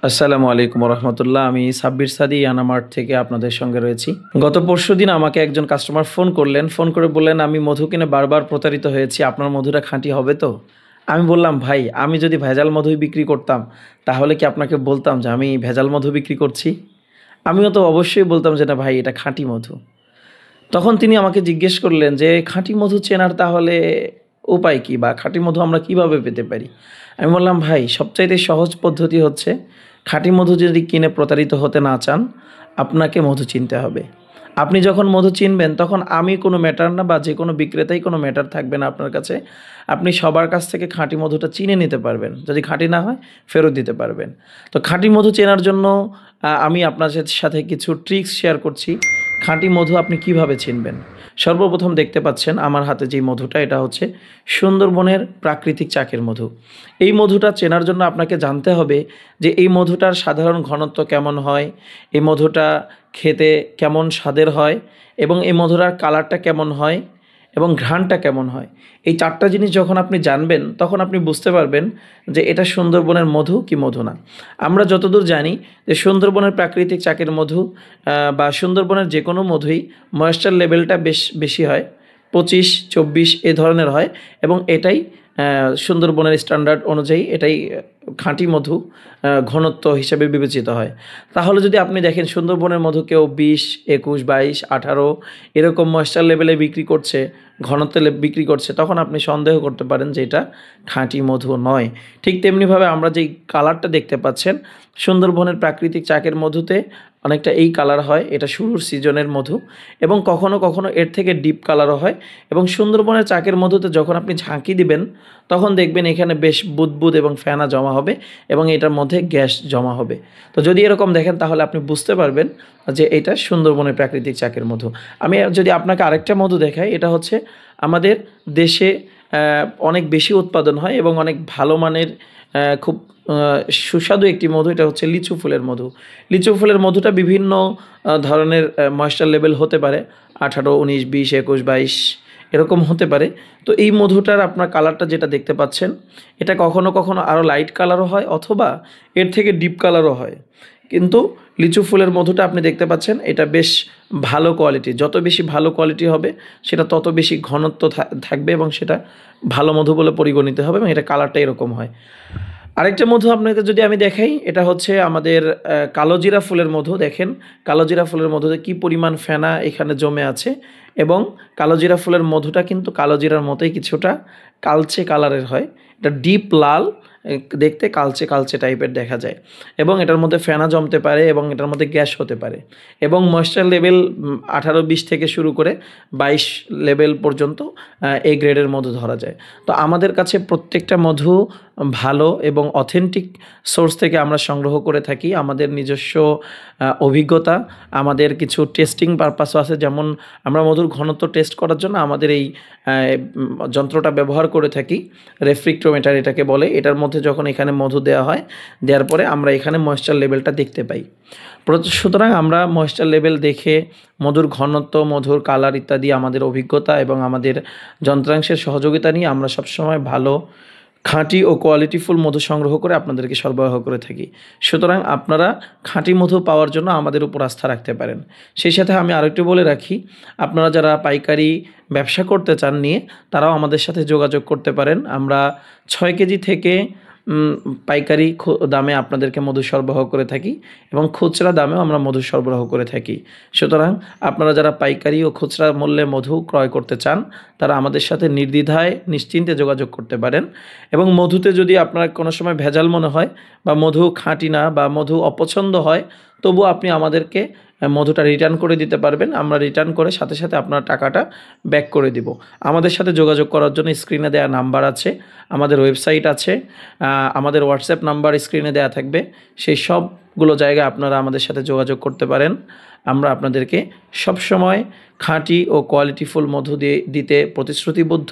আসসালামু আলাইকুম রহমতুল্লাহ। আমি সাব্বির সাদি ইয়ানামার্ট থেকে আপনাদের সঙ্গে রয়েছি। গত পরশুদিন আমাকে একজন কাস্টমার ফোন করলেন। ফোন করে বললেন, আমি মধু কিনে বারবার প্রতারিত হয়েছি, আপনার মধুটা খাঁটি হবে তো? আমি বললাম, ভাই আমি যদি ভেজাল মধুই বিক্রি করতাম তাহলে কি আপনাকে বলতাম যে আমি ভেজাল মধু বিক্রি করছি? আমিও তো অবশ্যই বলতাম যে না ভাই, এটা খাঁটি মধু। তখন তিনি আমাকে জিজ্ঞেস করলেন যে খাঁটি মধু চেনার তাহলে উপায় কী, বা খাঁটি মধু আমরা কিভাবে পেতে পারি? আমি বললাম, ভাই সবচাইতে সহজ পদ্ধতি হচ্ছে, খাঁটি মধু যদি কিনে প্রতারিত হতে না চান, আপনাকে মধু চিনতে হবে। আপনি যখন মধু চিনবেন তখন আমি কোনো ম্যাটার না, বা যে কোনো বিক্রেতাই কোনো ম্যাটার থাকবে না আপনার কাছে। আপনি সবার কাছ থেকে খাঁটি মধুটা চিনে নিতে পারবেন। যদি খাঁটি না হয় ফেরত দিতে পারবেন। তো খাঁটি মধু চেনার জন্য আমি আপনার সাথে কিছু ট্রিক্স শেয়ার করছি। খাঁটি মধু আপনি কিভাবে চিনবেন? সর্বপ্রথম দেখতে পাচ্ছেন আমার হাতে যেই মধুটা, এটা হচ্ছে সুন্দরবনের প্রাকৃতিক চাকের মধু। এই মধুটা চেনার জন্য আপনাকে জানতে হবে যে এই মধুটার সাধারণ ঘনত্ব কেমন হয়, এই মধুটা খেতে কেমন স্বাদের হয়, এবং এই মধুটার কালারটা কেমন হয়, এবং ঘ্রাণটা কেমন হয়। এই চারটা জিনিস যখন আপনি জানবেন তখন আপনি বুঝতে পারবেন যে এটা সুন্দরবনের মধু কি মধু না। আমরা যতদূর জানি যে সুন্দরবনের প্রাকৃতিক চাকের মধু বা সুন্দরবনের যে কোনো মধুই ময়েশ্চার লেভেলটা বেশি হয়, 25-24 এ ধরনের হয়, এবং এটাই সুন্দরবনের স্ট্যান্ডার্ড অনুযায়ী এটাই খাঁটি মধু ঘনত্ব হিসেবে বিবেচিত হয়। তাহলে যদি আপনি দেখেন সুন্দরবনের মধু কেউ 20, 21, 22, 18 এরকম ময়েশ্চার লেভেলে বিক্রি করছে, ঘনত্বে বিক্রি করছে, তখন আপনি সন্দেহ করতে পারেন যে এটা খাঁটি মধু নয়। ঠিক তেমনিভাবে আমরা যেই কালারটা দেখতে পাচ্ছেন, সুন্দরবনের প্রাকৃতিক চাকের মধুতে অনেকটা এই কালার হয়, এটা শুরুর সিজনের মধু, এবং কখনো কখনো এর থেকে ডিপ কালারও হয়। এবং সুন্দরবনের চাকের মধুতে যখন আপনি ঝাঁকি দিবেন তখন দেখবেন এখানে বেশ বুদবুদ এবং ফেনা জমা হবে, এবং এটার মধ্যে গ্যাস জমা হবে। তো যদি এরকম দেখেন তাহলে আপনি বুঝতে পারবেন যে এটা সুন্দরবনের প্রাকৃতিক চাকের মধু। আমি যদি আপনাকে আরেকটা মধু দেখাই, এটা হচ্ছে আমাদের দেশে অনেক বেশি উৎপাদন হয় এবং অনেক ভালো মানের খুব সুস্বাদু একটি মধু, এটা হচ্ছে লিচু ফুলের মধু। লিচু ফুলের মধুটা বিভিন্ন ধরনের ময়েশ্চার লেভেল হতে পারে, 18, 19, 20, 21, 22 এরকম হতে পারে। তো এই মধুটার আপনার কালারটা যেটা দেখতে পাচ্ছেন, এটা কখনো কখনো আরও লাইট কালারও হয়, অথবা এর থেকে ডিপ কালারও হয়। কিন্তু লিচু ফুলের মধুটা আপনি দেখতে পাচ্ছেন, এটা বেশ ভালো কোয়ালিটি। যত বেশি ভালো কোয়ালিটি হবে সেটা তত বেশি ঘনত্ব থাকবে, এবং সেটা ভালো মধু বলে পরিগণিত হবে, এবং এটা কালারটা এরকম হয়। আরেকটা মধু আপনাকে যদি আমি দেখাই, এটা হচ্ছে আমাদের কালোজিরা ফুলের মধু। দেখেন কালোজিরা ফুলের মধুতে কী পরিমাণ ফেনা এখানে জমে আছে, এবং কালোজিরা ফুলের মধুটা কিন্তু কালোজিরার মতোই কিছুটা কালচে কালারের হয়। এটা ডিপ লাল, দেখতে কালচে কালচে টাইপের দেখা যায়, এবং এটার মধ্যে ফেনা জমতে পারে, এবং এটার মধ্যে গ্যাস হতে পারে, এবং ময়েশ্চার লেভেল 18-20 থেকে শুরু করে 22 লেভেল পর্যন্ত এই গ্রেডের মধু ধরা যায়। তো আমাদের কাছে প্রত্যেকটা মধু ভালো এবং অথেন্টিক সোর্স থেকে আমরা সংগ্রহ করে থাকি। আমাদের নিজস্ব অভিজ্ঞতা, আমাদের কিছু টেস্টিং পারপাসও আছে। যেমন আমরা মধুর ঘনত্ব টেস্ট করার জন্য আমাদের এই যন্ত্রটা ব্যবহার করে থাকি, রেফ্রিক্টোমিটার এটাকে বলে। এটার মধ্যে যখন এখানে মধু দেওয়া হয়, দেওয়ার পরে আমরা এখানে ময়েশ্চার লেভেলটা দেখতে পাই। সুতরাং আমরা ময়েশ্চার লেভেল দেখে মধুর ঘনত্ব, মধুর কালার ইত্যাদি আমাদের অভিজ্ঞতা এবং আমাদের যন্ত্রাংশের সহযোগিতা নিয়ে আমরা সবসময় ভালো, খাঁটি ও কোয়ালিটিফুল মধু সংগ্রহ করে আপনাদেরকে সরবরাহ করে থাকি। সুতরাং আপনারা খাঁটি মধু পাওয়ার জন্য আমাদের উপর আস্থা রাখতে পারেন। সেই সাথে আমি আরেকটু বলে রাখি, আপনারা যারা পাইকারি ব্যবসা করতে চান নিয়ে, তারাও আমাদের সাথে যোগাযোগ করতে পারেন। আমরা 6 কেজি থেকে পাইকারি দামে আপনাদেরকে মধু সরবরাহ করে থাকি, এবং খুচরা দামেও আমরা মধু সরবরাহ করে থাকি। সুতরাং আপনারা যারা পাইকারি ও খুচরা মূল্যে মধু ক্রয় করতে চান, তারা আমাদের সাথে নির্দ্বিধায় নিশ্চিন্তে যোগাযোগ করতে পারেন। এবং মধুতে যদি আপনার কোনো সময় ভেজাল মনে হয়, বা মধু খাঁটি না, বা মধু অপছন্দ হয়, তবুও আপনি আমাদেরকে মধুটা রিটার্ন করে দিতে পারবেন। আমরা রিটার্ন করে সাথে সাথে আপনার টাকাটা ব্যাক করে দিব। আমাদের সাথে যোগাযোগ করার জন্য স্ক্রিনে দেওয়া নাম্বার আছে, আমাদের ওয়েবসাইট আছে, আমাদের হোয়াটসঅ্যাপ নাম্বার স্ক্রিনে দেওয়া থাকবে। সেই সবগুলো জায়গায় আপনারা আমাদের সাথে যোগাযোগ করতে পারেন। আমরা আপনাদেরকে সবসময় খাঁটি ও কোয়ালিটিফুল মধু দিতে প্রতিশ্রুতিবদ্ধ।